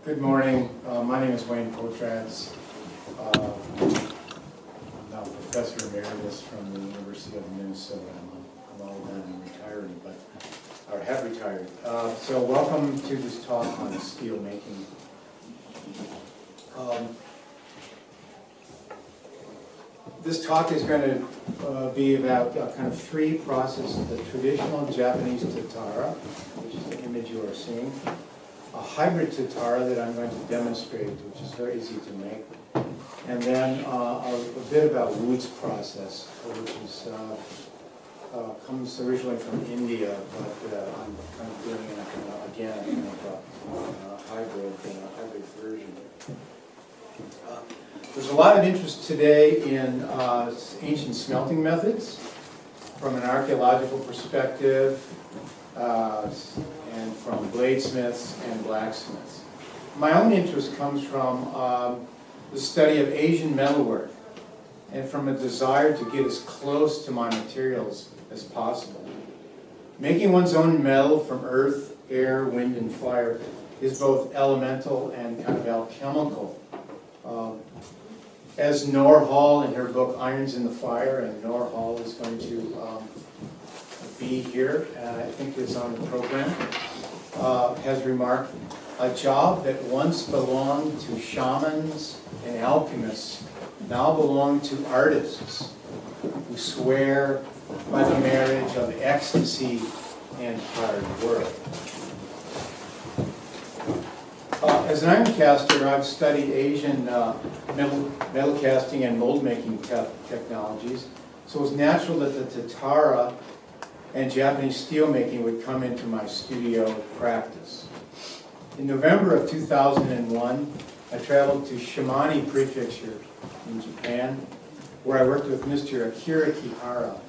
Good morning. My name is Wayne Potratz. I'm now Professor Emeritus from the University of Minnesota. I'm all done and retiring, or have retired. So welcome to this talk on steel making. This talk is going to be about kind of three processes: the traditional Japanese Tatara, which is the image you are seeing; a hybrid Tatara that I'm going to demonstrate, which is very easy to make; and then a bit about Wootz process, which is comes originally from India, but I'm kind of doing it again, a hybrid version. There's a lot of interest today in ancient smelting methods from an archaeological perspective, and from bladesmiths and blacksmiths. My own interest comes from the study of Asian metalwork and from a desire to get as close to my materials as possible. Making one's own metal from earth, air, wind, and fire is both elemental and kind of alchemical. As Nor Hall in her book Irons in the Fire, and Nor Hall is going to be here, I think is on the program, has remarked, a job that once belonged to shamans and alchemists now belong to artists who swear by the marriage of ecstasy and hard work. As an iron caster, I've studied Asian metal casting and mold making technologies, so it was natural that the Tatara and Japanese steel making would come into my studio practice. In November of 2001, I traveled to Shimane Prefecture in Japan, where I worked with Mr. Akira Kihara.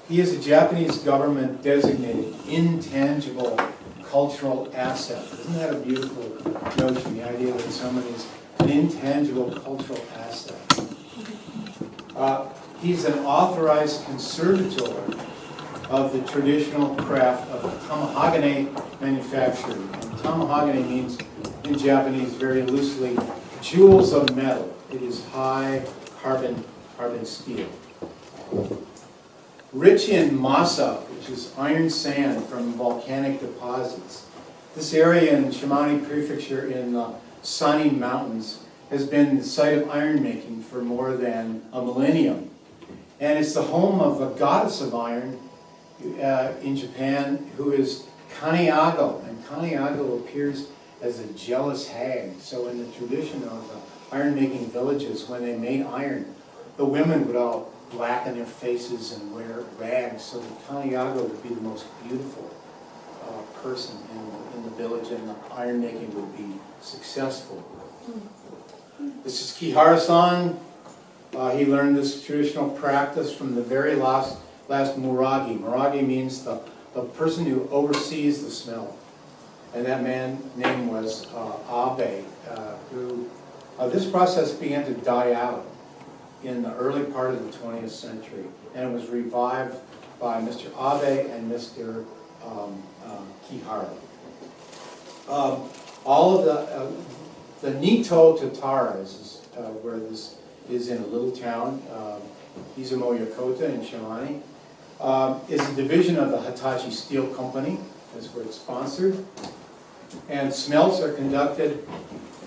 He is a Japanese government designated intangible cultural asset. Isn't that a beautiful notion, the idea that someone is an intangible cultural asset? He's an authorized conservator of the traditional craft of tamahagane manufacturing. And tamahagane means, in Japanese, very loosely, jewels of metal. It is high carbon steel. Rich in masa, which is iron sand from volcanic deposits. This area in Shimane Prefecture in the Sani Mountains has been the site of iron making for more than a millennium. And it's the home of a goddess of iron in Japan who is Kaniago. And Kaniago appears as a jealous hag. So in the tradition of the iron-making villages, when they made iron, the women would all blacken their faces and wear rags, so that Kaniago would be the most beautiful person in the village, and the iron making would be successful. This is Kihara-san. He learned this traditional practice from the very last Muragi. Muragi means the person who oversees the smell. And that man's name was Abe, who this process began to die out in the early part of the 20th century, and it was revived by Mr. Abe and Mr. Kihara. All of the Nito Tatara is where this is, in a little town, Izumo Yokota in Shimane, is a division of the Hitachi Steel Company. That's where it's sponsored. And smelts are conducted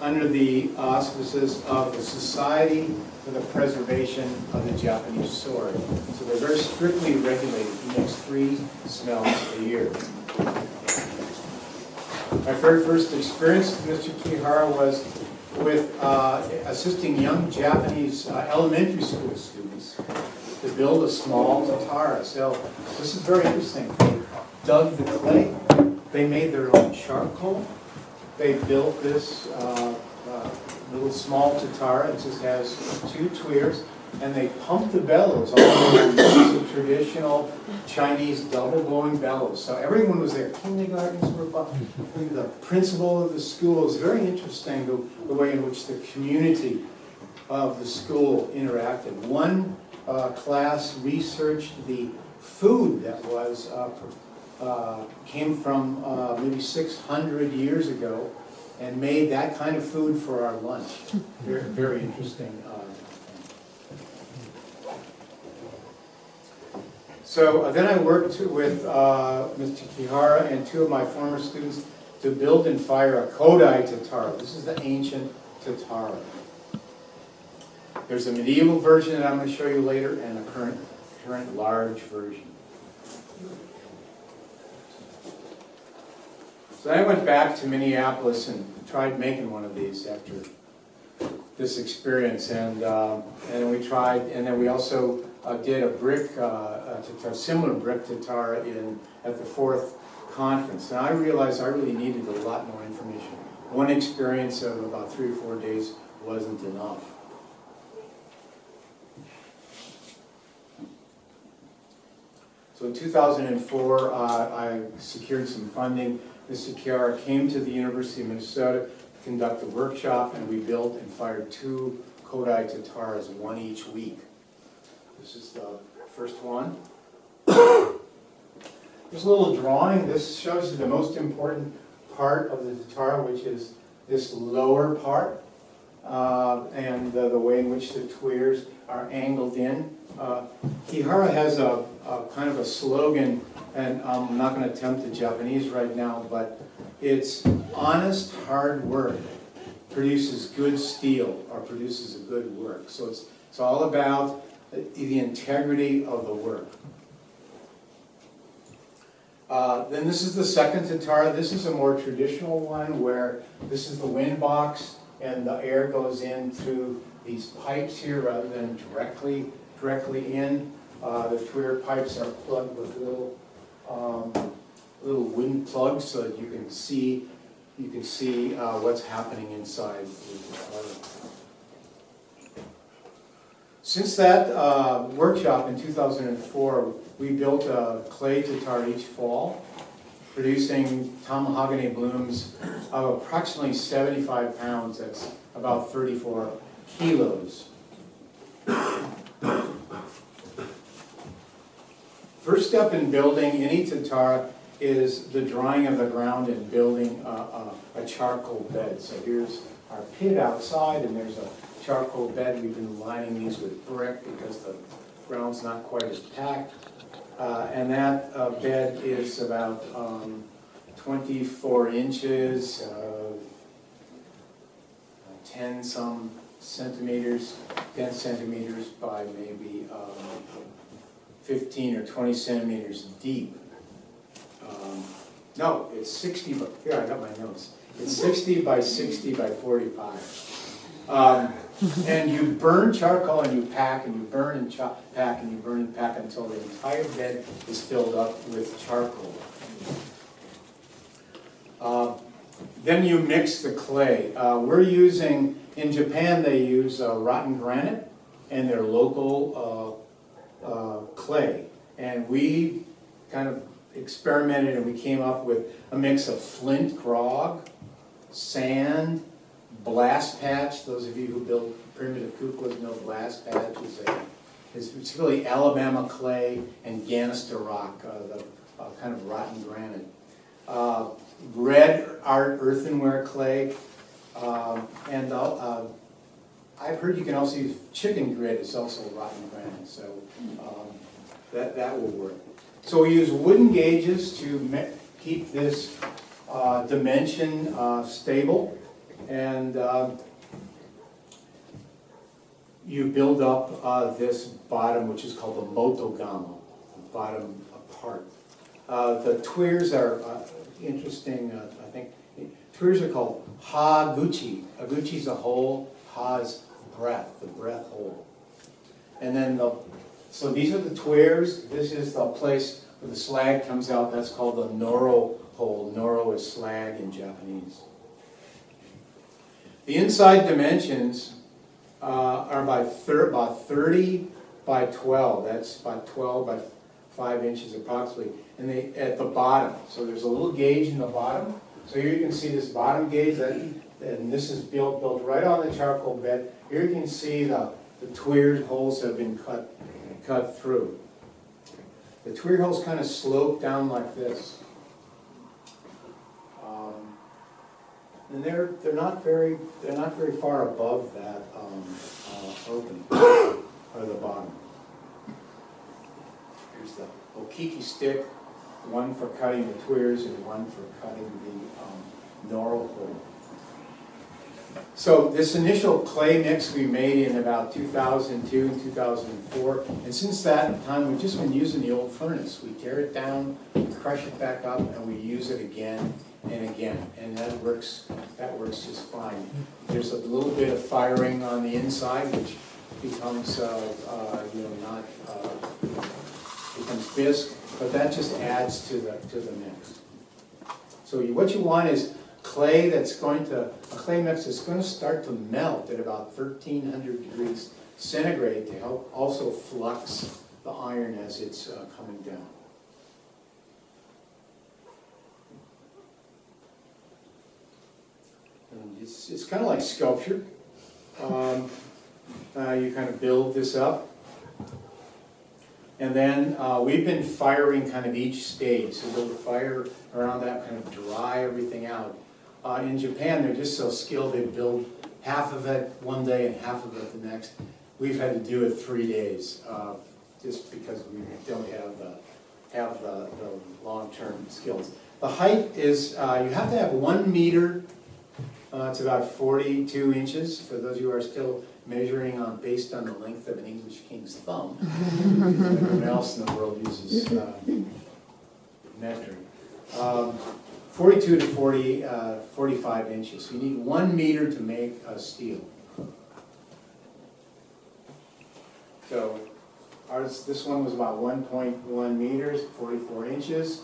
under the auspices of the Society for the Preservation of the Japanese Sword. So they're very strictly regulated. He makes 3 smelts a year. My very first experience with Mr. Kihara was with assisting young Japanese elementary school students to build a small Tatara. So this is very interesting. They dug the clay. They made their own charcoal. They built this little small Tatara. It just has 2 tweers, and they pumped the bellows all around. This is a traditional Chinese double-blowing bellows. So everyone was there. Kindergartens were the principal of the school. It was very interesting the way in which the community of the school interacted. One class researched the food that came from maybe 600 years ago, and made that kind of food for our lunch. Very, very interesting. So then I worked with Mr. Kihara and two of my former students to build and fire a Kodai Tatara. This is the ancient Tatara. There's a medieval version that I'm going to show you later, and a current large version. So I went back to Minneapolis and tried making one of these after this experience, and we tried, and then we also did a brick, a similar brick Tatara at the fourth conference. And I realized I really needed a lot more information. One experience of about 3 or 4 days wasn't enough. So in 2004, I secured some funding. Mr. Chiara came to the University of Minnesota to conduct a workshop, and we built and fired 2 Kodai Tataras, 1 each week. This is the first one. There's a little drawing. This shows you the most important part of the Tatara, which is this lower part, and the way in which the tweers are angled in. Kihara has a kind of a slogan, and I'm not going to attempt the Japanese right now, but it's honest, hard work produces good steel, or produces a good work. So it's all about the integrity of the work. Then this is the second Tatara. This is a more traditional one where this is the wind box and the air goes in through these pipes here rather than directly in. The tweer pipes are plugged with little wooden plugs so that you can see what's happening inside the Tatara. Since that workshop in 2004, we built a clay Tatara each fall, producing tomahogany blooms of approximately 75 pounds. That's about 34 kilos. First step in building any Tatara is the drying of the ground and building a charcoal bed. So here's our pit outside, and there's a charcoal bed. We've been lining these with brick because the ground's not quite as packed. And that bed is about 24 inches, 10 centimeters by maybe 15 or 20 centimeters deep. No, it's 60, but here I got my notes. It's 60 by 60 by 45. And you burn charcoal and you pack and you burn and pack and you burn and pack until the entire bed is filled up with charcoal. Then you mix the clay. We're using, in Japan they use rotten granite and their local clay. And we kind of experimented and we came up with a mix of flint grog, sand, blast patch. Those of you who build primitive cupolas know blast patch it's really Alabama clay and Ganister rock, the kind of rotten granite. Red art earthenware clay, and I've heard you can also use chicken grit. It's also rotten granite, so that will work. So we use wooden gauges to keep this dimension stable, and you build up this bottom, which is called the motogama, the bottom part. The tweers are interesting. I think tweers are called ha-guchi. A guchi is a hole. Ha is breath, the breath hole. And then so these are the tweers. This is the place where the slag comes out. That's called the noro hole. Noro is slag in Japanese. The inside dimensions are about 30 by 12. That's about 12 by 5 inches approximately. And they at the bottom. So there's a little gauge in the bottom. So here you can see this bottom gauge, and this is built right on the charcoal bed. Here you can see the tweered holes have been cut through. The tweered holes kind of slope down like this. And they're not very far above that opening or the bottom. Here's the okiki stick, one for cutting the tweers and one for cutting the Norl hole. So this initial clay mix we made in about 2002 and 2004, and since that time we've just been using the old furnace. We tear it down, crush it back up, and we use it again and again, and that works just fine. There's a little bit of firing on the inside, which becomes becomes bisque, but that just adds to the mix. So what you want is a clay mix that's going to start to melt at about 1300 degrees centigrade to help also flux the iron as it's coming down. And it's kind of like sculpture. You kind of build this up. And then we've been firing kind of each stage. So build a fire around that, kind of dry everything out. In Japan, they're just so skilled, they build half of it one day and half of it the next. We've had to do it 3 days, just because we don't have the long-term skills. The height is, you have to have 1 meter. It's about 42 inches, for those who are still measuring based on the length of an English king's thumb. Everyone else in the world uses metric. 42 to 45 inches. So you need 1 meter to make a steel. So this one was about 1.1 meters, 44 inches.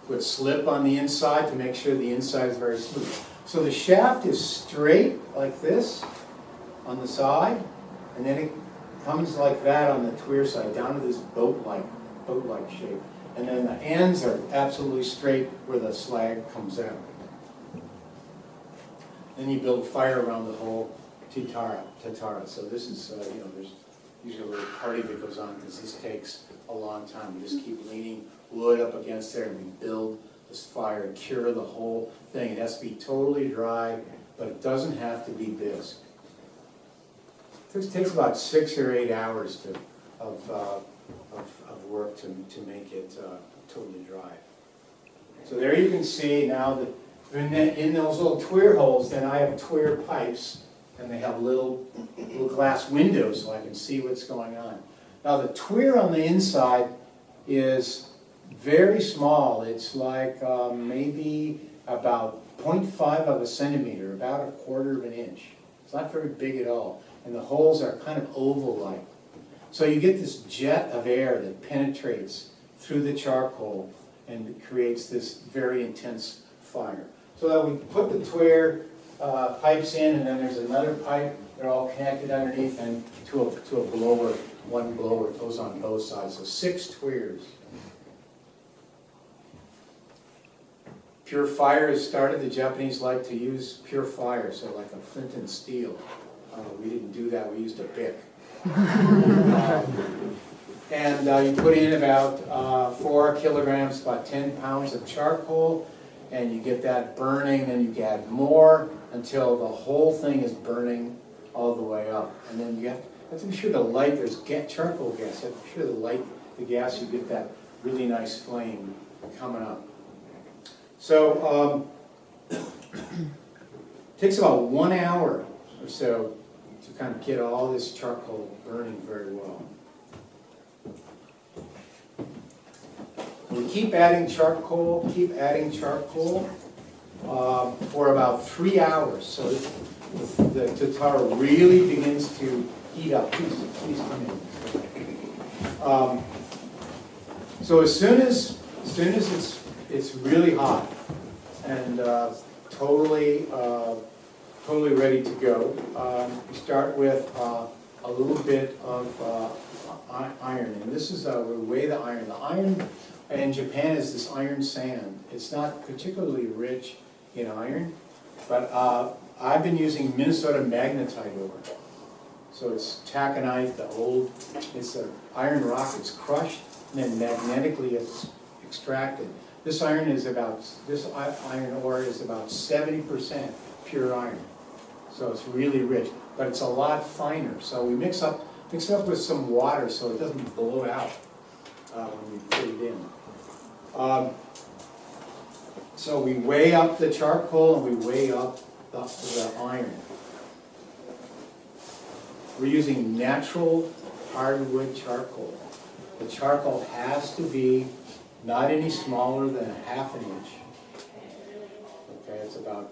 Put slip on the inside to make sure the inside is very smooth. So the shaft is straight like this on the side, and then it comes like that on the tweer side, down to this boat-like shape. And then the ends are absolutely straight where the slag comes out. Then you build fire around the whole Tatara. So this is, there's usually a little party that goes on because this takes a long time. We just keep leaning wood up against there and we build this fire and cure the whole thing. It has to be totally dry, but it doesn't have to be bisque. It takes about 6 or 8 hours of work to make it totally dry. So there you can see now that in those little tweer holes, then I have tweer pipes, and they have little glass windows so I can see what's going on. Now the tweer on the inside is very small. It's like maybe about 0.5 of a centimeter, about 1/4 of an inch. It's not very big at all. And the holes are kind of oval-like. So you get this jet of air that penetrates through the charcoal and it creates this very intense fire. So that we put the tweer pipes in, and then there's another pipe. They're all connected underneath, and to a blower, one blower goes on both sides. So 6 tweers. Pure fire is started. The Japanese like to use pure fire, so like a flint and steel. We didn't do that. We used a bic. And you put in about 4 kilograms, about 10 pounds of charcoal, and you get that burning, and you add more until the whole thing is burning all the way up. And then you have to be sure to light, there's charcoal gas, you have to be sure to light the gas, you get that really nice flame coming up. So it takes about 1 hour or so to kind of get all this charcoal burning very well. We keep adding charcoal for about 3 hours. So the Tatara really begins to heat up. Please come in. So as soon as it's really hot and totally ready to go, we start with a little bit of iron, and this is the way the iron in Japan is this iron sand. It's not particularly rich in iron, but I've been using Minnesota magnetite ore. So it's taconite, it's an iron rock. It's crushed and then magnetically it's extracted. This iron ore is about 70% pure iron. So it's really rich, but it's a lot finer. So we mix it up with some water so it doesn't blow out when we put it in. So we weigh up the charcoal and we weigh up the iron. We're using natural hardwood charcoal. The charcoal has to be not any smaller than 1/2 inch. Okay, it's about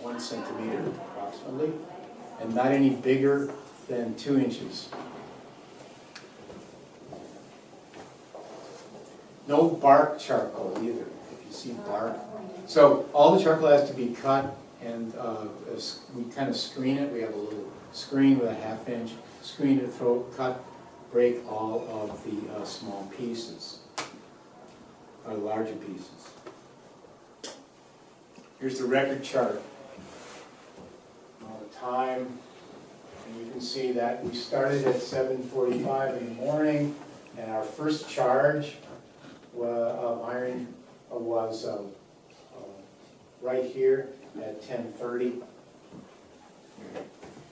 1 centimeter approximately, and not any bigger than 2 inches. No bark charcoal either, if you see bark. So all the charcoal has to be cut, and we kind of screen it. We have a little screen with a 1/2 inch, screen it, cut, break all of the small pieces, or larger pieces. Here's the record chart. All the time, and you can see that we started at 7:45 in the morning, and our first charge of iron was right here at 10:30.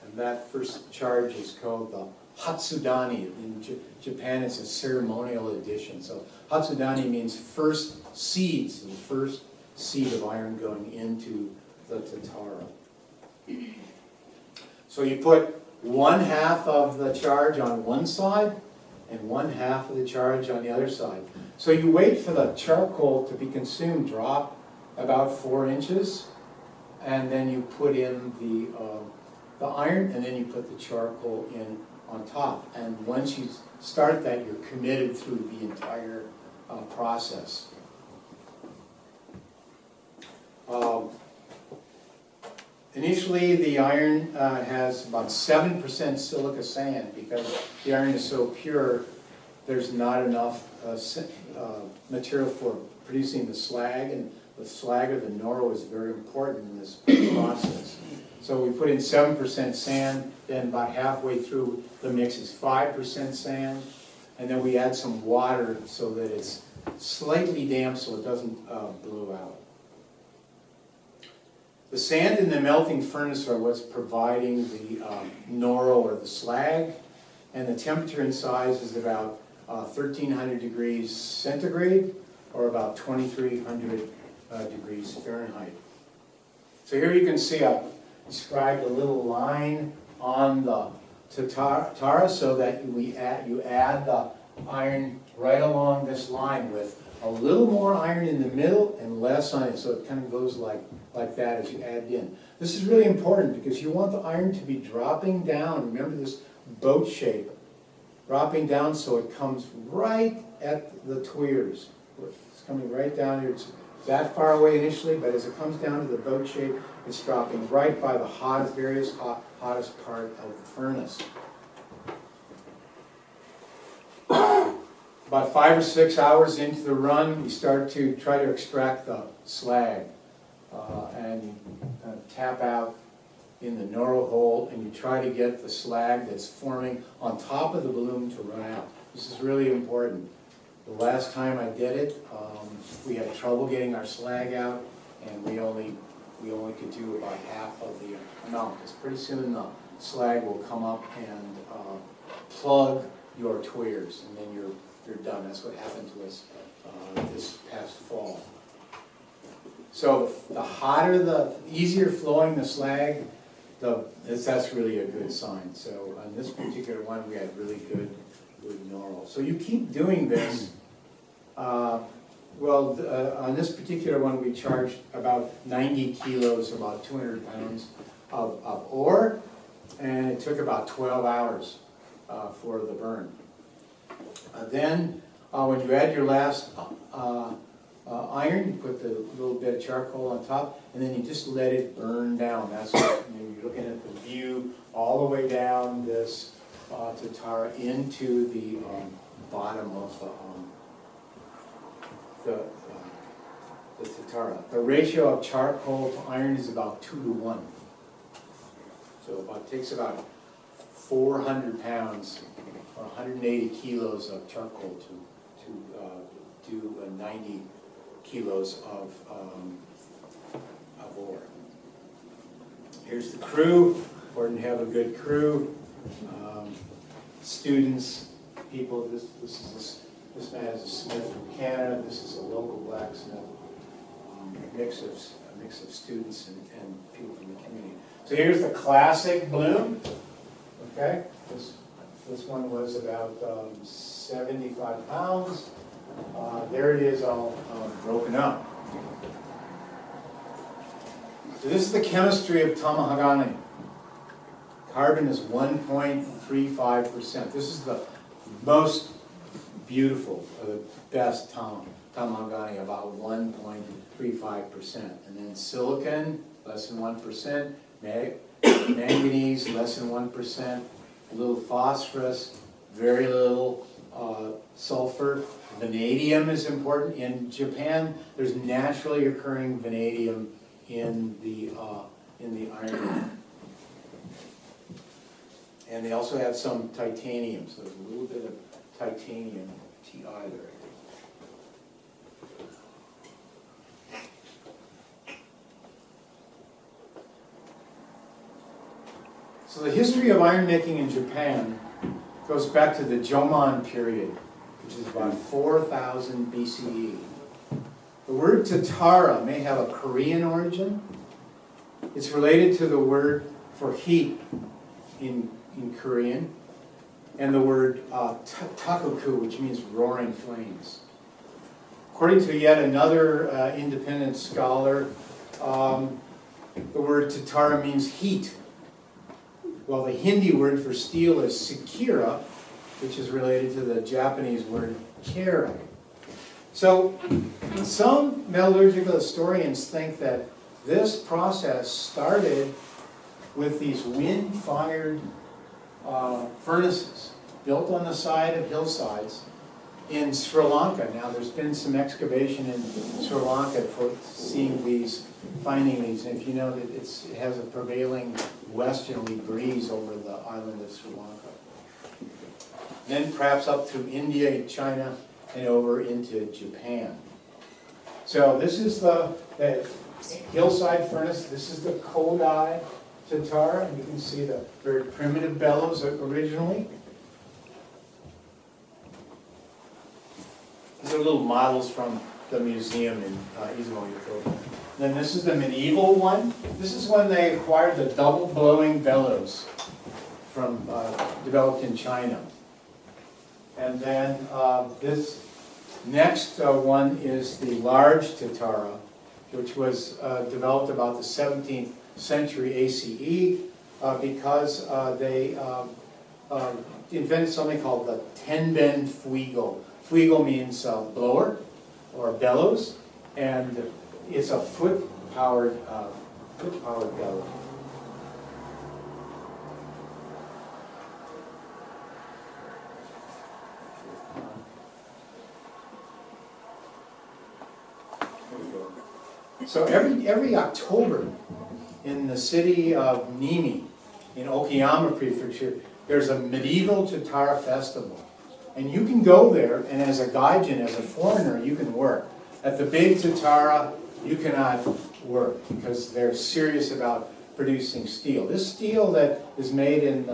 And that first charge is called the Hatsudani. In Japan, it's a ceremonial addition. So Hatsudani means first seeds, the first seed of iron going into the Tatara. So you put 1/2 of the charge on one side and 1/2 of the charge on the other side. So you wait for the charcoal to be consumed, drop about 4 inches, and then you put in the iron, and then you put the charcoal in on top. And once you start that, you're committed through the entire process. Initially, the iron has about 7% silica sand because the iron is so pure. There's not enough material for producing the slag, and the slag or the noro is very important in this process. So we put in 7% sand, then about halfway through the mix is 5% sand, and then we add some water so that it's slightly damp so it doesn't blow out. The sand in the melting furnace are what's providing the noro or the slag, and the temperature and size is about 1,300 degrees centigrade or about 2,300 degrees Fahrenheit. So here you can see I've described a little line on the Tatara so that you add the iron right along this line with a little more iron in the middle and less on it, so it kind of goes like that as you add it in. This is really important because you want the iron to be dropping down. Remember this boat shape, dropping down so it comes right at the tweers. It's coming right down here. It's that far away initially, but as it comes down to the boat shape, it's dropping right by the hottest part of the furnace. About 5 or 6 hours into the run, we start to try to extract the slag, and you tap out in the noro hole, and you try to get the slag that's forming on top of the balloon to run out. This is really important. The last time I did it, we had trouble getting our slag out, and we only could do about half of the amount, because pretty soon the slag will come up and plug your tweers, and then you're done. That's what happened to us this past fall. So the hotter, the easier flowing the slag, that's really a good sign. So on this particular one, we had really good noro. So you keep doing this. On this particular one, we charged about 90 kilos, about 200 pounds of ore, and it took about 12 hours for the burn. Then, when you add your last iron, you put the little bit of charcoal on top, and then you just let it burn down. That's what you're looking at the view all the way down this Tatara into the bottom of the Tatara. The ratio of charcoal to iron is about 2 to 1. So it takes about 400 pounds or 180 kilos of charcoal to do 90 kilos of ore. Here's the crew. Important to have a good crew. Students, people. This man is a smith from Canada. This is a local blacksmith. A mix of students and people from the community. So here's the classic bloom. Okay, this one was about 75 pounds. There it is, all broken up. So this is the chemistry of tamahagane. Carbon is 1.35%. This is the most beautiful, or the best tamahagane, about 1.35%. And then silicon, less than 1%. Manganese, less than 1%. A little phosphorus, very little sulfur. Vanadium is important. In Japan, there's naturally occurring vanadium in the iron. And they also have some titanium, so there's a little bit of titanium Ti there. So the history of iron making in Japan goes back to the Jomon period, which is about 4000 BCE. The word Tatara may have a Korean origin. It's related to the word for heat in Korean, and the word takoku, which means roaring flames. According to yet another independent scholar, the word Tatara means heat. Well, the Hindi word for steel is sekira, which is related to the Japanese word kera. So some metallurgical historians think that this process started with these wind-fired furnaces built on the side of hillsides in Sri Lanka. Now, there's been some excavation in Sri Lanka for finding these. And if you know that it has a prevailing westerly breeze over the island of Sri Lanka. Then perhaps up through India, China, and over into Japan. So this is the hillside furnace. This is the Kodai Tatara, and you can see the very primitive bellows originally. These are little models from the museum in Izumo, Yokohama. Then this is the medieval one. This is when they acquired the double blowing bellows from developed in China. And then this next one is the large Tatara, which was developed about the 17th century ACE because they invented something called the tenben fuigo. Fuigo means blower or bellows, and it's a foot-powered bellow. So every October in the city of Nimi, in Okayama Prefecture, there's a medieval Tatara festival. And you can go there, and as a gaijin, as a foreigner, you can work. At the big Tatara, you cannot work because they're serious about producing steel. This steel that is made in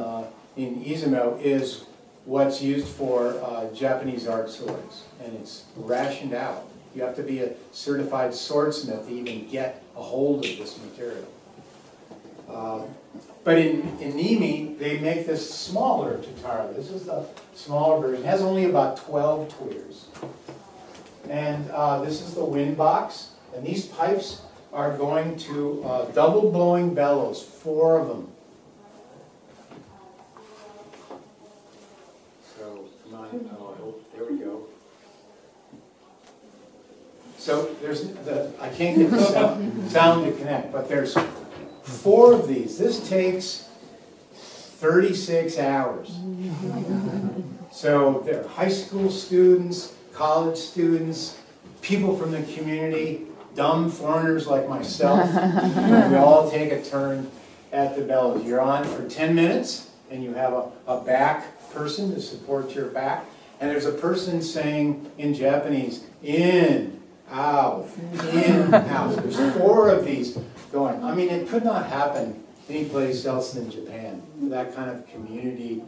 Izumo is what's used for Japanese art swords, and it's rationed out. You have to be a certified swordsmith to even get a hold of this material. But in Nimi, they make this smaller Tatara. This is the smaller version. It has only about 12 tweers. And this is the wind box. And these pipes are going to double blowing bellows, 4 of them. So, come on. Oh, there we go. So I can't get the sound to connect, but there's 4 of these. This takes 36 hours. So they're high school students, college students, people from the community, dumb foreigners like myself. We all take a turn at the bellows. You're on for 10 minutes, and you have a back person to support your back. And there's a person saying in Japanese, in, out, in, out. There's 4 of these going. I mean, it could not happen any place else in Japan. That kind of community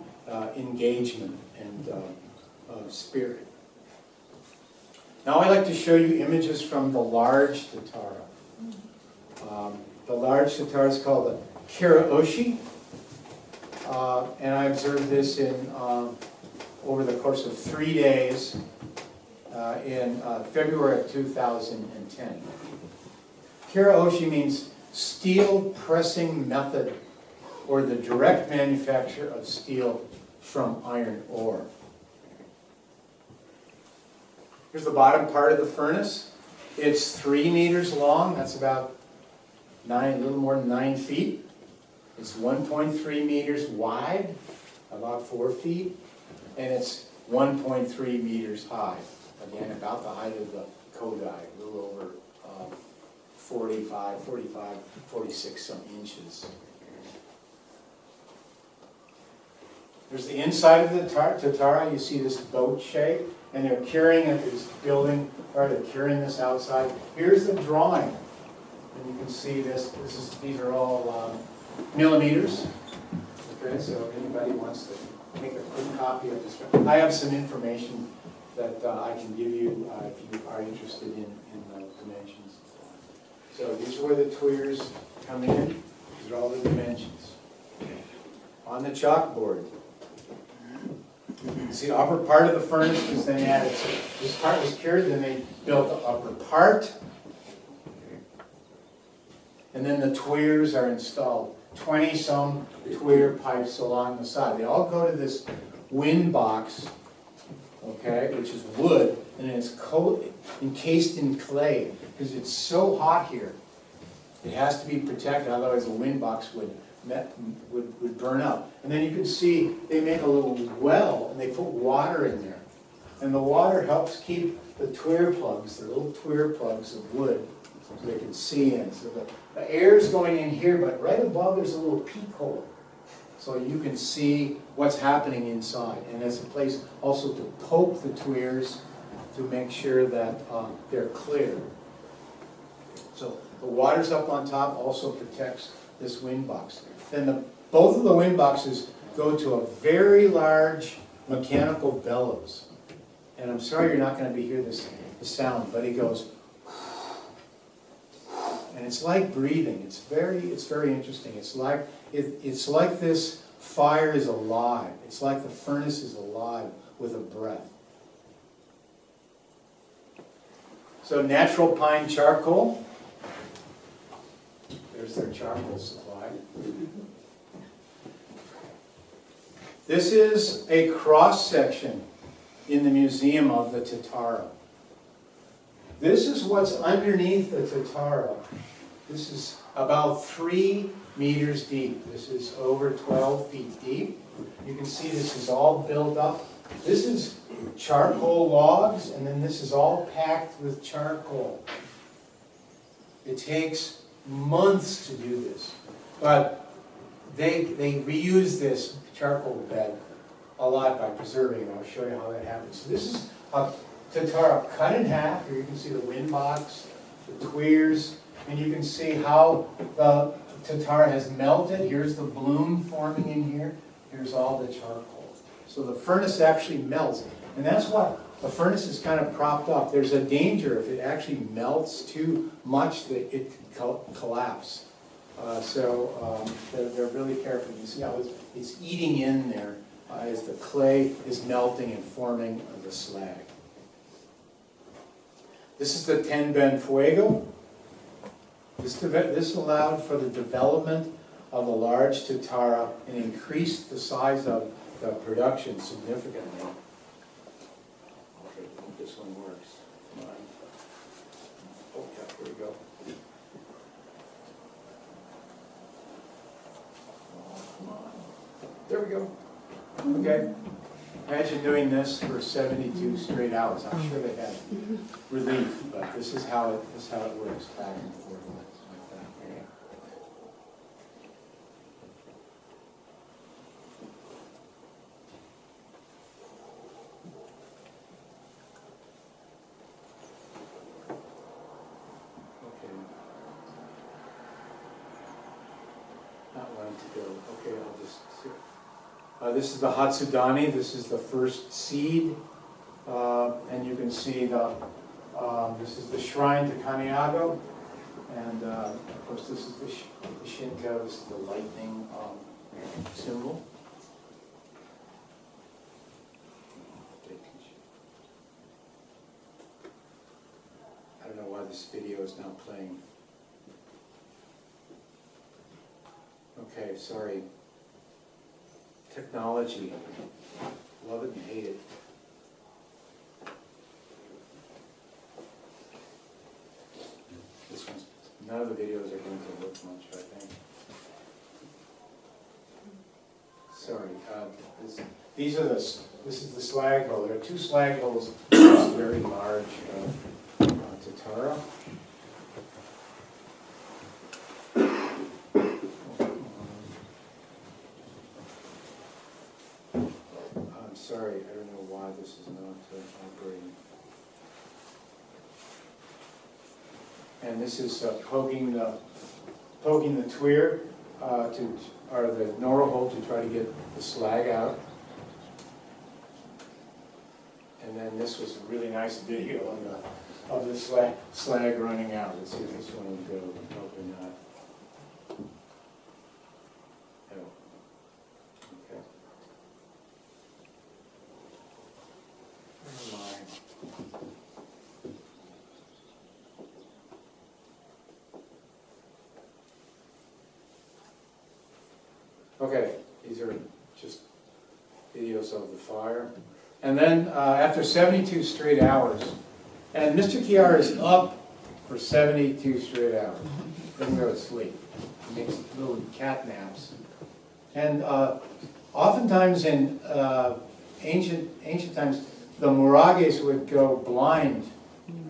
engagement and spirit. Now I'd like to show you images from the large Tatara. The large Tatara is called the Kiraoshi, and I observed this in over the course of 3 days in February of 2010. Kiraoshi means steel pressing method, or the direct manufacture of steel from iron ore. Here's the bottom part of the furnace. It's 3 meters long. That's about a little more than 9 feet. It's 1.3 meters wide, about 4 feet, and it's 1.3 meters high. Again, about the height of the Kodai, a little over 46 some inches. There's the inside of the Tatara. You see this boat shape, and they're carrying it, this building, or they're carrying this outside. Here's the drawing, and you can see this. These are all millimeters. Okay, so if anybody wants to make a quick copy of this, I have some information that I can give you if you are interested in the dimensions. So these are where the tweers come in. These are all the dimensions. On the chalkboard, you see the upper part of the furnace was then added. So this part was cured, then they built the upper part. And then the tweers are installed. 20-some tweer pipes along the side. They all go to this wind box, okay, which is wood, and it's encased in clay because it's so hot here. It has to be protected, otherwise the wind box would burn up. And then you can see they make a little well and they put water in there. And the water helps keep the tweer plugs, the little tweer plugs of wood, so they can see in. So the air is going in here, but right above there's a little peek hole. So you can see what's happening inside. And there's a place also to poke the tweers to make sure that they're clear. So the water's up on top also protects this wind box. Then both of the wind boxes go to a very large mechanical bellows. And I'm sorry you're not going to be hearing the sound, but it goes, and it's like breathing. It's very interesting. It's like this fire is alive. It's like the furnace is alive with a breath. So natural pine charcoal. There's their charcoal supply. This is a cross section in the museum of the Tatara. This is what's underneath the Tatara. This is about 3 meters deep. This is over 12 feet deep. You can see this is all built up. This is charcoal logs, and then this is all packed with charcoal. It takes months to do this, but they reuse this charcoal bed a lot by preserving it. I'll show you how that happens. So this is a Tatara cut in half. Here you can see the wind box, the tweers, and you can see how the Tatara has melted. Here's the bloom forming in here. Here's all the charcoal. So the furnace actually melts, and that's what the furnace is kind of propped up. There's a danger if it actually melts too much that it could collapse. They're really careful. You see how it's eating in there as the clay is melting and forming the slag. This is the Tenben Fuego. This allowed for the development of a large Tatara and increased the size of the production significantly. Okay, I think this one works. Come on. Oh yeah, here we go. Oh, come on. There we go. Okay. Imagine doing this for 72 straight hours. I'm sure they had relief, but this is how it works, back and forth like that. Okay. Not go. Okay, I'll just. This is the Hatsudani. This is the first seed, and you can see the. This is the shrine to Kaniago, and of course this is the Shinto. This is the lightning symbol. I don't know why this video is not playing. Okay, sorry. Technology. Love it and hate it. This one's, none of the videos are going to look much, I think. Sorry. This is the slag hole. There are two slag holes. This very large Tatara. I'm sorry, I don't know why this is not operating. And this is poking the tweer or the Nora hole to try to get the slag out. And then this was a really nice video of the slag running out. Let's see if this one will go. Probably not. Oh. Okay. Where am I? Okay, these are just videos of the fire. And then after 72 straight hours, and Mr. Chiara is up for 72 straight hours. Doesn't go to sleep. He makes little cat naps. And oftentimes in ancient times, the Murages would go blind,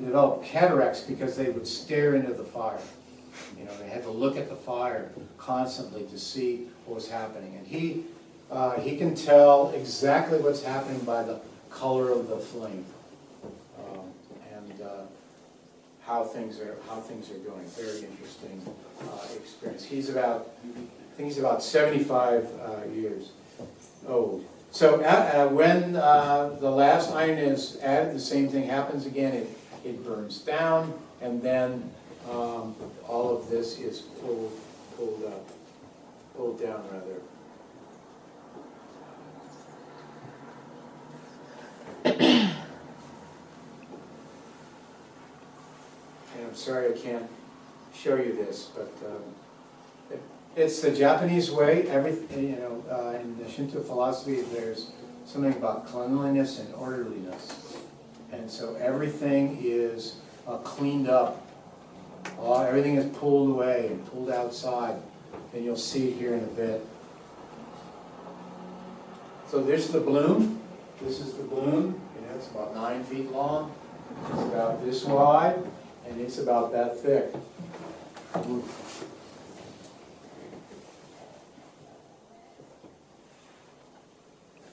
develop cataracts because they would stare into the fire. You know, they had to look at the fire constantly to see what was happening. And he can tell exactly what's happening by the color of the flame and how things are going. Very interesting experience. I think he's about 75 years old. So when the last iron is added, the same thing happens again. It burns down, and then all of this is pulled down rather. And I'm sorry I can't show you this, but it's the Japanese way. Everything, you know, in the Shinto philosophy, there's something about cleanliness and orderliness, and so everything is cleaned up. Everything is pulled away and pulled outside, and you'll see it here in a bit. So there's the bloom. This is the bloom. You know, it's about 9 feet long. It's about this wide, and it's about that thick.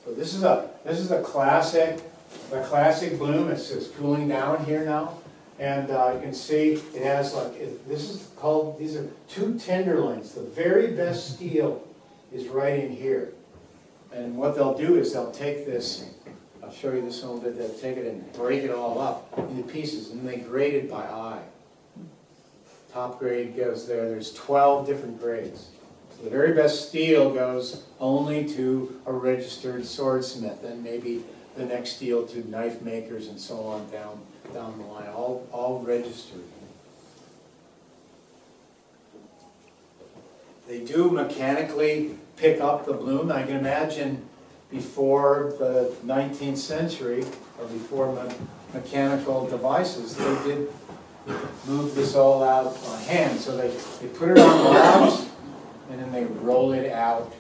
So this is a classic bloom. It's just cooling down here now. And you can see it has these are 2 tenderloins. The very best steel is right in here. And what they'll do is they'll take this, I'll show you this a little bit, they'll take it and break it all up into pieces, and they grade it by eye. Top grade goes there. There's 12 different grades. So the very best steel goes only to a registered swordsmith, and maybe the next steel to knife makers and so on down the line, all registered. They do mechanically pick up the bloom. I can imagine before the 19th century, or before mechanical devices, they did move this all out by hand. So they put it on logs, and then they roll it out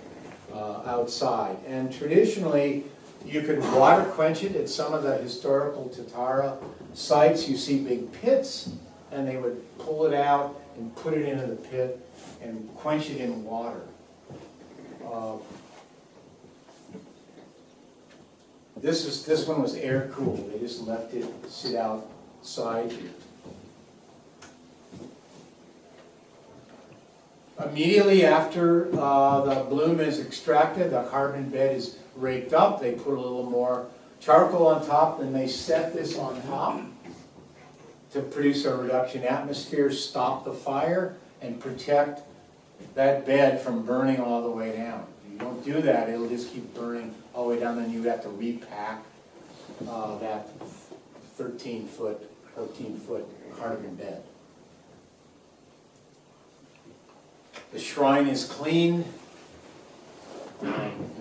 outside. And traditionally, you could water quench it. At some of the historical Tatara sites, you see big pits, and they would pull it out and put it into the pit and quench it in water. This one was air cooled. They just left it sit outside here. Immediately after the bloom is extracted, the carbon bed is raked up. They put a little more charcoal on top, and they set this on top to produce a reduction atmosphere, stop the fire, and protect that bed from burning all the way down. If you don't do that, it'll just keep burning all the way down, then you have to repack that 13-foot, 14-foot carbon bed. The shrine is cleaned,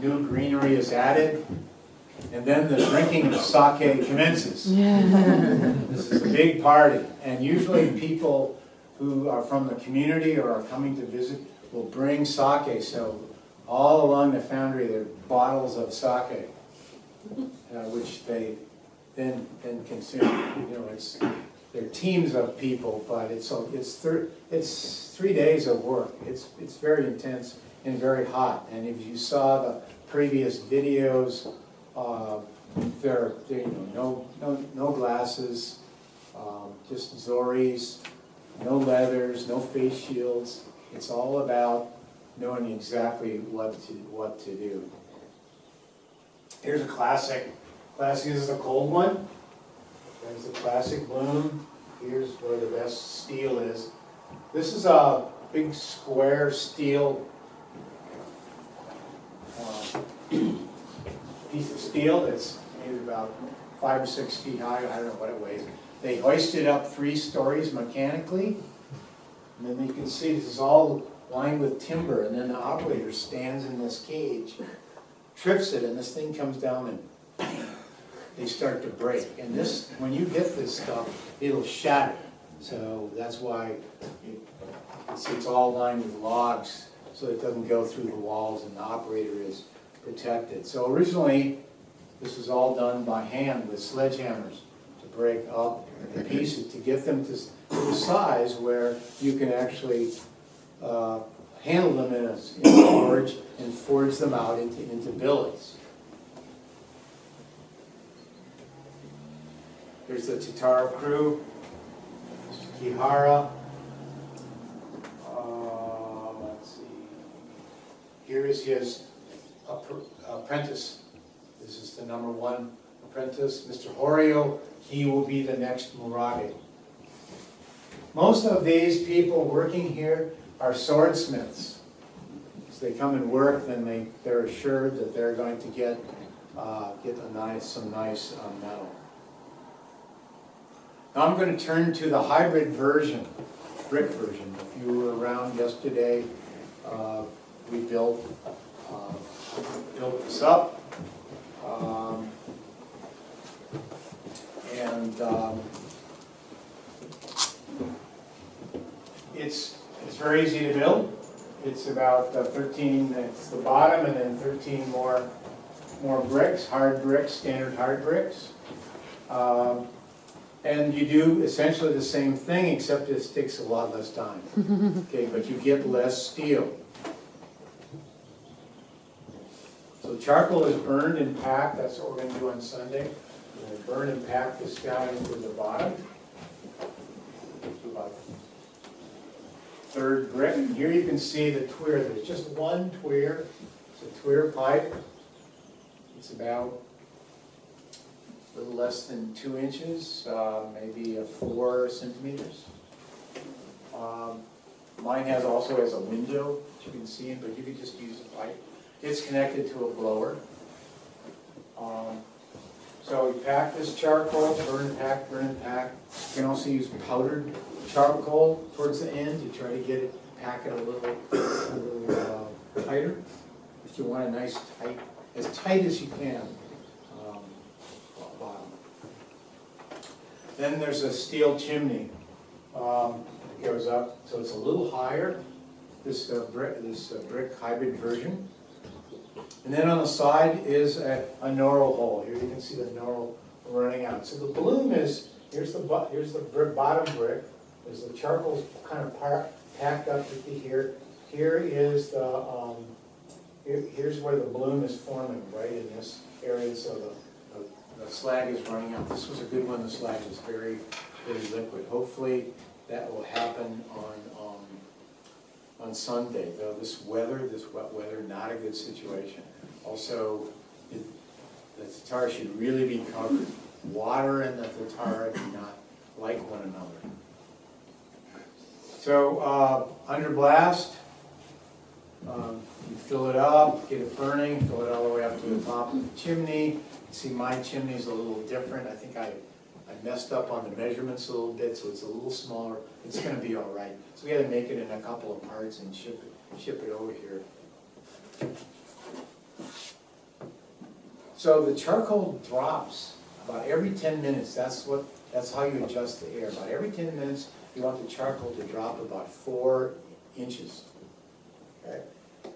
new greenery is added, and then the drinking of sake commences. This is a big party, and usually people who are from the community or are coming to visit will bring sake. So all along the foundry there are bottles of sake, which they then consume. You know, they're teams of people, but it's 3 days of work. It's very intense and very hot. And if you saw the previous videos, there you know, no glasses, just zoris, no leathers, no face shields. It's all about knowing exactly what to do. Here's a classic. Classic is a cold one. There's the classic bloom. Here's where the best steel is. This is a big square steel piece of steel that's maybe about 5 or 6 feet high. I don't know what it weighs. They hoist it up 3 stories mechanically. And then you can see this is all lined with timber. And then the operator stands in this cage, trips it, and this thing comes down and bang, they start to break. And this, when you hit this stuff, it'll shatter. So that's why you can see it's all lined with logs so it doesn't go through the walls and the operator is protected. So originally, this was all done by hand with sledgehammers to break up the pieces to get them to the size where you can actually handle them in a forge and forge them out into billets. Here's the Tatara crew, Mr. Kihara. Let's see. Here is his apprentice. This is the #1 apprentice, Mr. Horio. He will be the next Murage. Most of these people working here are swordsmiths. As they come and work, then they're assured that they're going to get some nice metal. Now I'm going to turn to the hybrid version, brick version. If you were around yesterday, we built this up. It's very easy to build. It's about 13, it's the bottom, and then 13 more bricks, hard bricks, standard hard bricks. And you do essentially the same thing, except it takes a lot less time. Okay, but you get less steel. So charcoal is burned and packed. That's what we're going to do on Sunday. We're going to burn and pack this down into the bottom. About third brick. And here you can see the tweer. There's just one tweer. It's a tweer pipe. It's about a little less than 2 inches, maybe 4 centimeters. Mine also has a window that you can see in, but you could just use a pipe. It's connected to a blower. So we pack this charcoal, burn and pack, burn and pack. You can also use powdered charcoal towards the end to try to pack it a little tighter. If you want a nice tight, as tight as you can. Bottom. Then there's a steel chimney. It goes up, so it's a little higher. This brick hybrid version. And then on the side is a knurl hole. Here you can see the knurl running out. So the bloom is, here's the bottom brick. There's the charcoal's kind of packed up to here. Here is here's where the bloom is forming, right in this area. So the slag is running out. This was a good one. The slag is very, very liquid. Hopefully that will happen on on Sunday. Though this weather, this wet weather, not a good situation. Also, the Tatara should really be covered. Water and the Tatara do not like one another. So under blast, you fill it up, get it burning, fill it all the way up to the top of the chimney. You see my chimney is a little different. I think I messed up on the measurements a little bit, so it's a little smaller. It's going to be all right. So we got to make it in a couple of parts and ship it over here. So the charcoal drops about every 10 minutes. That's how you adjust the air. About every 10 minutes, you want the charcoal to drop about 4 inches. Okay?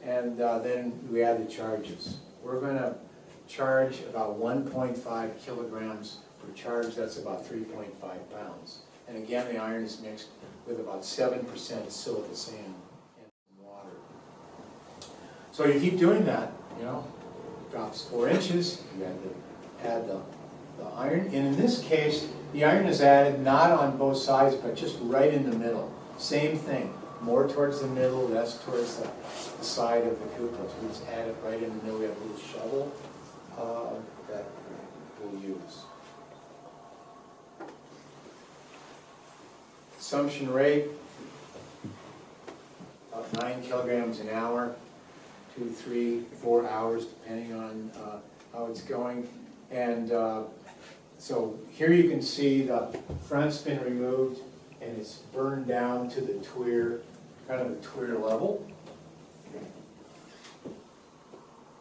And then we add the charges. We're going to charge about 1.5 kilograms per charge. That's about 3.5 pounds. And again, the iron is mixed with about 7% silica sand and water. So you keep doing that, you know. Drops 4 inches, you add the iron. And in this case, the iron is added not on both sides, but just right in the middle. Same thing, more towards the middle, less towards the side of the cupola. So we just add it right in the middle. We have a little shovel that we'll use. Consumption rate, about 9 kilograms an hour. 2, 3, 4 hours, depending on how it's going. And so here you can see the front's been removed and it's burned down to the tweer, kind of the tweer level.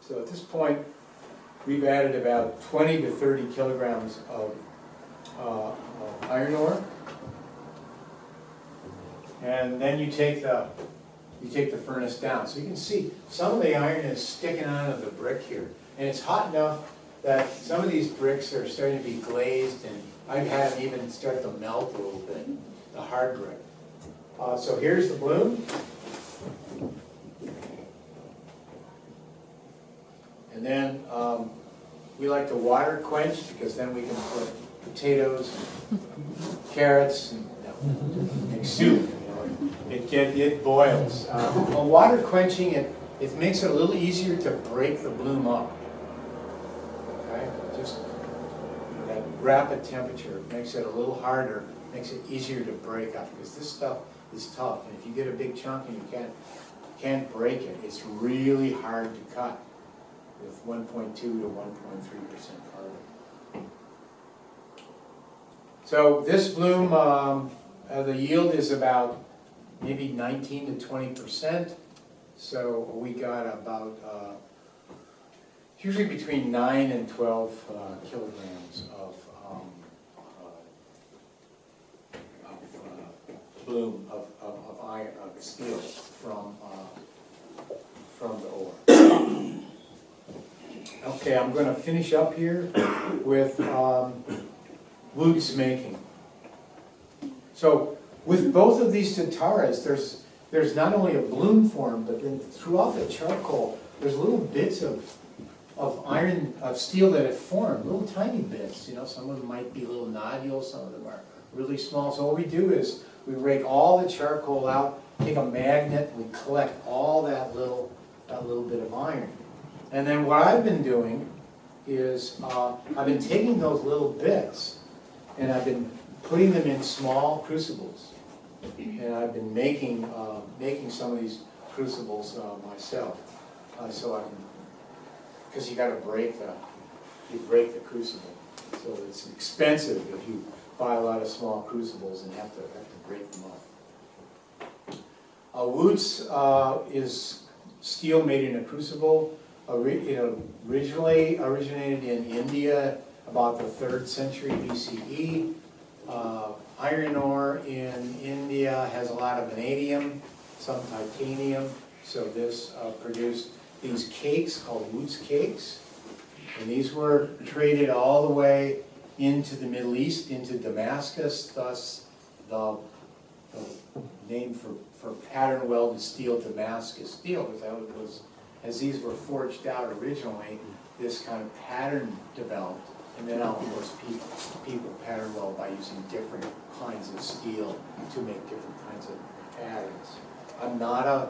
So at this point, we've added about 20 to 30 kilograms of iron ore. And then you take the furnace down. So you can see some of the iron is sticking out of the brick here. And it's hot enough that some of these bricks are starting to be glazed, and I've had them even start to melt a little bit, the hard brick. So here's the bloom. And then we like to water quench, because then we can put potatoes, carrots, and make soup. It boils. While water quenching, it makes it a little easier to break the bloom up. Okay, just that rapid temperature makes it a little harder, makes it easier to break up, because this stuff is tough, and if you get a big chunk and you can't break it, it's really hard to cut with 1.2 to 1.3% carbon. So this bloom, the yield is about maybe 19 to 20%. So we got about usually between 9 and 12 kilograms of bloom of iron, of steel from the ore. Okay, I'm going to finish up here with Wootz making. So with both of these Tataras, there's not only a bloom form, but then throughout the charcoal, there's little bits of iron, of steel that have formed, little tiny bits. You know, some of them might be little nodules, some of them are really small. So what we do is we rake all the charcoal out, take a magnet, and we collect all that little bit of iron. And then what I've been doing is I've been taking those little bits and I've been putting them in small crucibles. And I've been making some of these crucibles myself. So I can, because you got to break the crucible. So it's expensive if you buy a lot of small crucibles and have to break them up. Wootz is steel made in a crucible. It originally originated in India about the 3rd century BCE. Iron ore in India has a lot of vanadium, some titanium, so this produced these cakes called Wootz cakes, and these were traded all the way into the Middle East, into Damascus, thus the name for pattern welded steel, Damascus steel, because that was, as these were forged out originally, this kind of pattern developed. And then, of course, people pattern weld by using different kinds of steel to make different kinds of patterns. I'm not a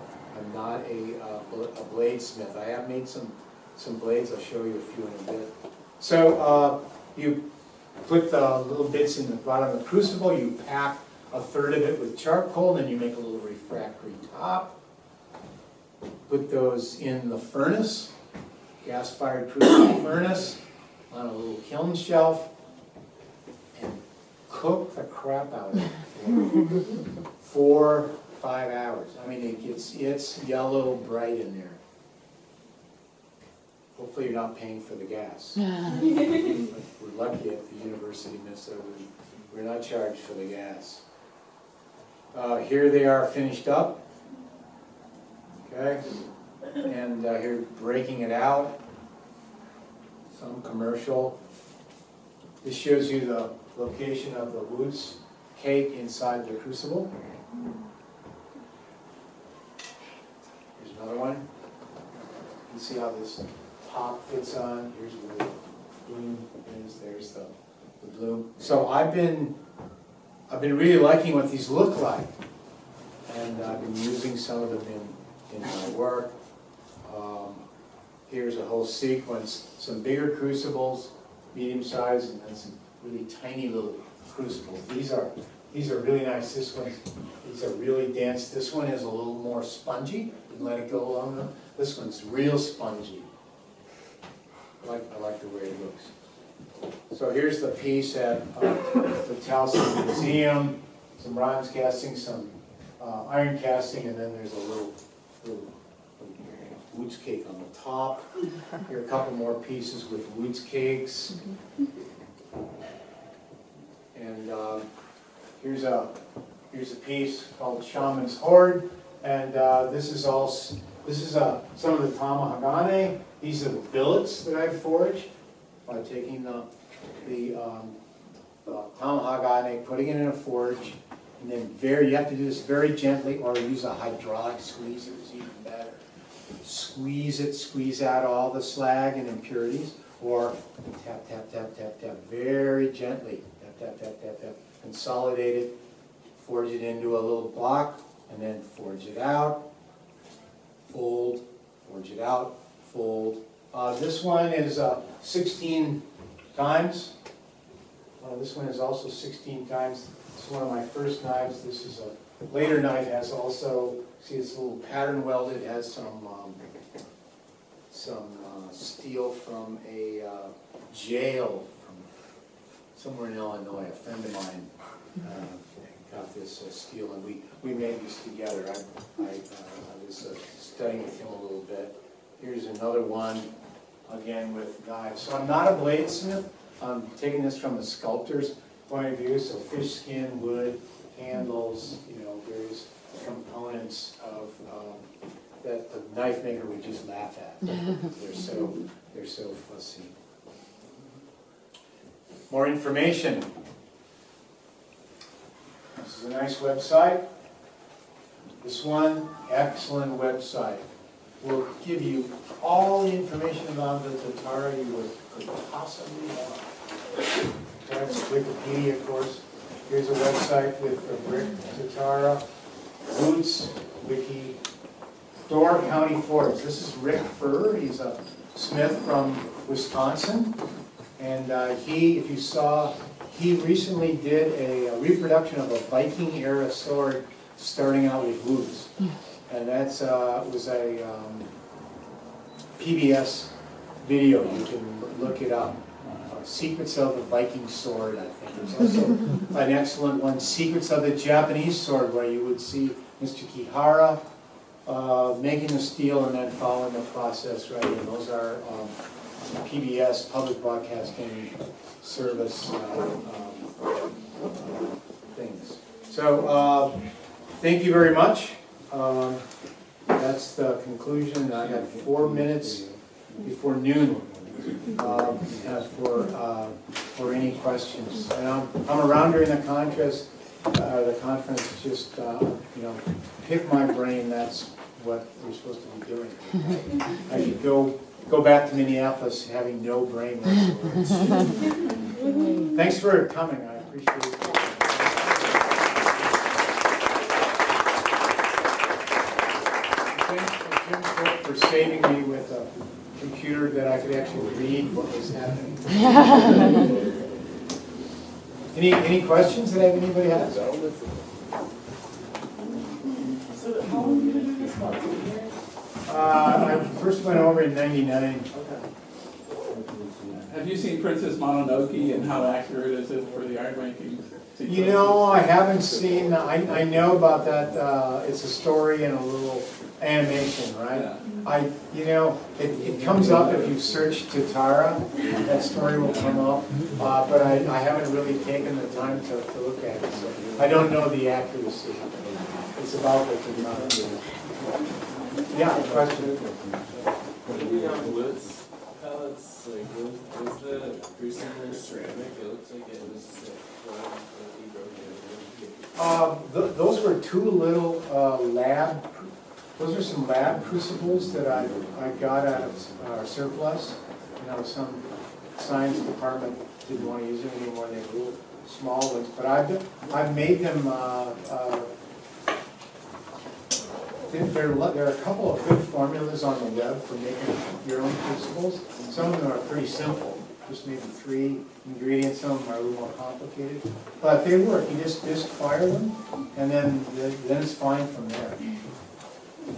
bladesmith. I have made some blades. I'll show you a few in a bit. So you put the little bits in the bottom of the crucible. You pack a third of it with charcoal, then you make a little refractory top. Put those in the furnace, gas-fired crucible furnace, on a little kiln shelf, and cook the crap out of it for 5 hours. I mean, it's yellow bright in there. Hopefully you're not paying for the gas. We're lucky at the University of Minnesota. We're not charged for the gas. Here they are finished up. Okay, and here breaking it out. Some commercial. This shows you the location of the Wootz cake inside the crucible. Here's another one. You can see how this top fits on. Here's where the bloom is. There's the bloom. So I've been really liking what these look like, and I've been using some of them in my work. Here's a whole sequence, some bigger crucibles, medium size, and then some really tiny little crucibles. These are really nice. These are really dense. This one is a little more spongy. You can let it go long enough. This one's real spongy. I like the way it looks. So here's the piece at the Towson Museum. Some bronze casting, some iron casting, and then there's a little Wootz cake on the top. Here are a couple more pieces with Wootz cakes. And here's a piece called Shaman's Hoard, and this is some of the tamahagane. These are the billets that I forged by taking the tamahagane, putting it in a forge, and then you have to do this very gently, or use a hydraulic squeezer is even better. Squeeze it, squeeze out all the slag and impurities, or tap, tap, tap, tap, tap, very gently, tap, tap, tap, tap, tap, consolidate it, forge it into a little block, and then forge it out, fold, forge it out, fold. This one is 16 times. This one is also 16 times. This is one of my first knives. This is a later knife. Has also, see, it's a little pattern welded. It has some steel from a jail from somewhere in Illinois. A friend of mine got this steel, and we made this together. I was studying with him a little bit. Here's another one, again with knives. So I'm not a bladesmith. I'm taking this from the sculptor's point of view. So fish skin, wood, handles, various components of that the knife maker would just laugh at. They're so fussy. More information. This is a nice website. This one, excellent website. Will give you all the information about the Tatara you could possibly want. That's Wikipedia, of course. Here's a website with the brick Tatara, Wootz, Wiki, Door County Forge. This is Rick Furr. He's a smith from Wisconsin. And if you saw, he recently did a reproduction of a Viking-era sword starting out with Wootz. And that's was a PBS video. You can look it up. Secrets of the Viking Sword, I think. There's also an excellent one, Secrets of the Japanese Sword, where you would see Mr. Kihara making the steel and then following the process right in. Those are PBS, Public Broadcasting Service things. So thank you very much. That's the conclusion. I got 4 minutes before noon for any questions. And I'm around during the conference. Just pick my brain. That's what we're supposed to be doing. I should go back to Minneapolis having no brain whatsoever. Thanks for coming. I appreciate it. for saving me with a computer that I could actually read what was happening. Any questions that anybody has? So how long have you been doing this? About 2 years? I first went over in '99. Okay. Have you seen Princess Mononoke and how accurate is it for the iron making? You know, I haven't seen, I know about that, it's a story and a little animation, right? Yeah. It comes up if you search Tatara, that story will come up, but I haven't really taken the time to look at it, so I don't know the accuracy. It's about the Tatara. Yeah, question? Wootz pellets, like, was the Crucible ceramic? It looks like it was Those were two little those are some lab crucibles that I got out of our surplus. Some science department didn't want to use them anymore, they were little small ones. But I've made them, there are a couple of good formulas on the web for making your own crucibles. Some of them are pretty simple, just maybe 3 ingredients. Some of them are a little more complicated, but they work. You just fire them, and then it's fine from there.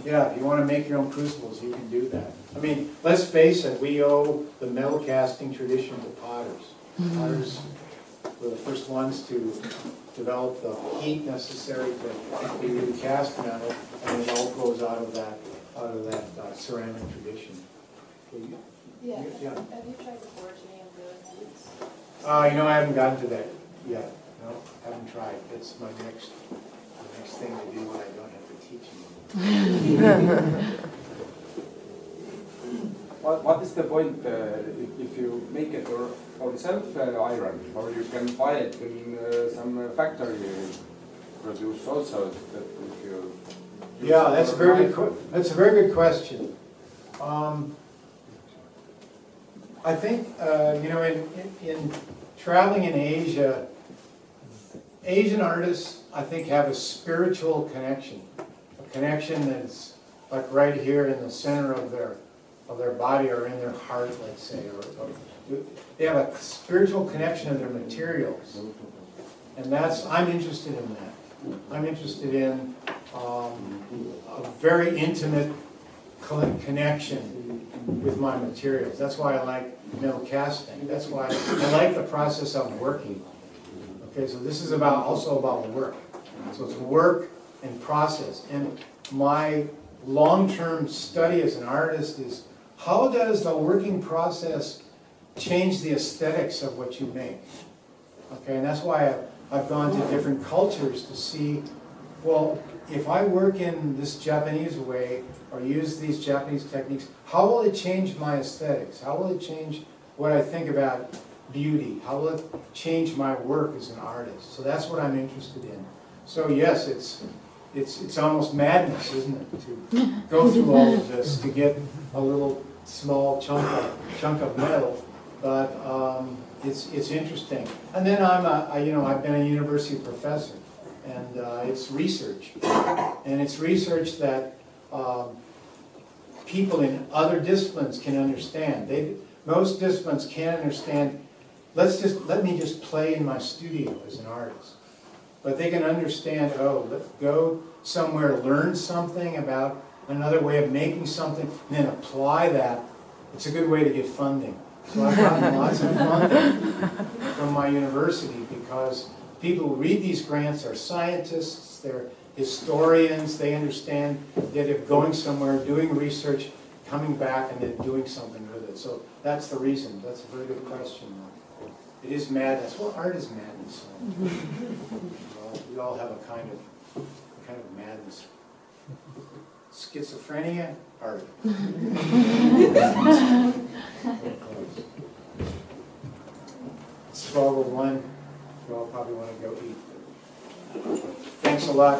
Yeah, if you want to make your own crucibles, you can do that. I mean, let's face it, we owe the metal casting tradition to potters. Potters were the first ones to develop the heat necessary to be able to cast metal, and it all flows out of that ceramic tradition. Yeah. Yeah. Have you tried the forging of the Wootz? I haven't gotten to that yet. No, haven't tried. It's the next thing to do when I don't have to teach you. What is the point if you make it yourself iron, or you can buy it in some factory produce also? That if you Yeah, that's a very good question. I think in traveling in Asia, Asian artists I think have a spiritual connection, a connection that's like right here in the center of their body or in their heart, let's say, or they have a spiritual connection to their materials, and I'm interested in that. I'm interested in a very intimate connection with my materials. That's why I like metal casting. That's why I like the process of working. Okay, so this is also about work. So it's work and process. And my long-term study as an artist is how does the working process change the aesthetics of what you make? Okay, and that's why I've gone to different cultures to see, well, if I work in this Japanese way or use these Japanese techniques, how will it change my aesthetics? How will it change what I think about beauty? How will it change my work as an artist? So that's what I'm interested in. So yes, it's almost madness, isn't it, to go through all of this to get a little small chunk of metal, but it's interesting. And then I've been a university professor, and it's research, and it's research that people in other disciplines can understand. Most disciplines can't understand. Let me just play in my studio as an artist. But they can understand, let's go somewhere, learn something about another way of making something, and then apply that. It's a good way to get funding. So I've gotten lots of funding from my university because people who read these grants are scientists, they're historians, they understand that if going somewhere, doing research, coming back, and then doing something with it. So that's the reason. That's a very good question. It is madness. Well, art is madness. We all have a kind of madness. Schizophrenia, art. It's 12:01. You all probably want to go eat. Thanks a lot.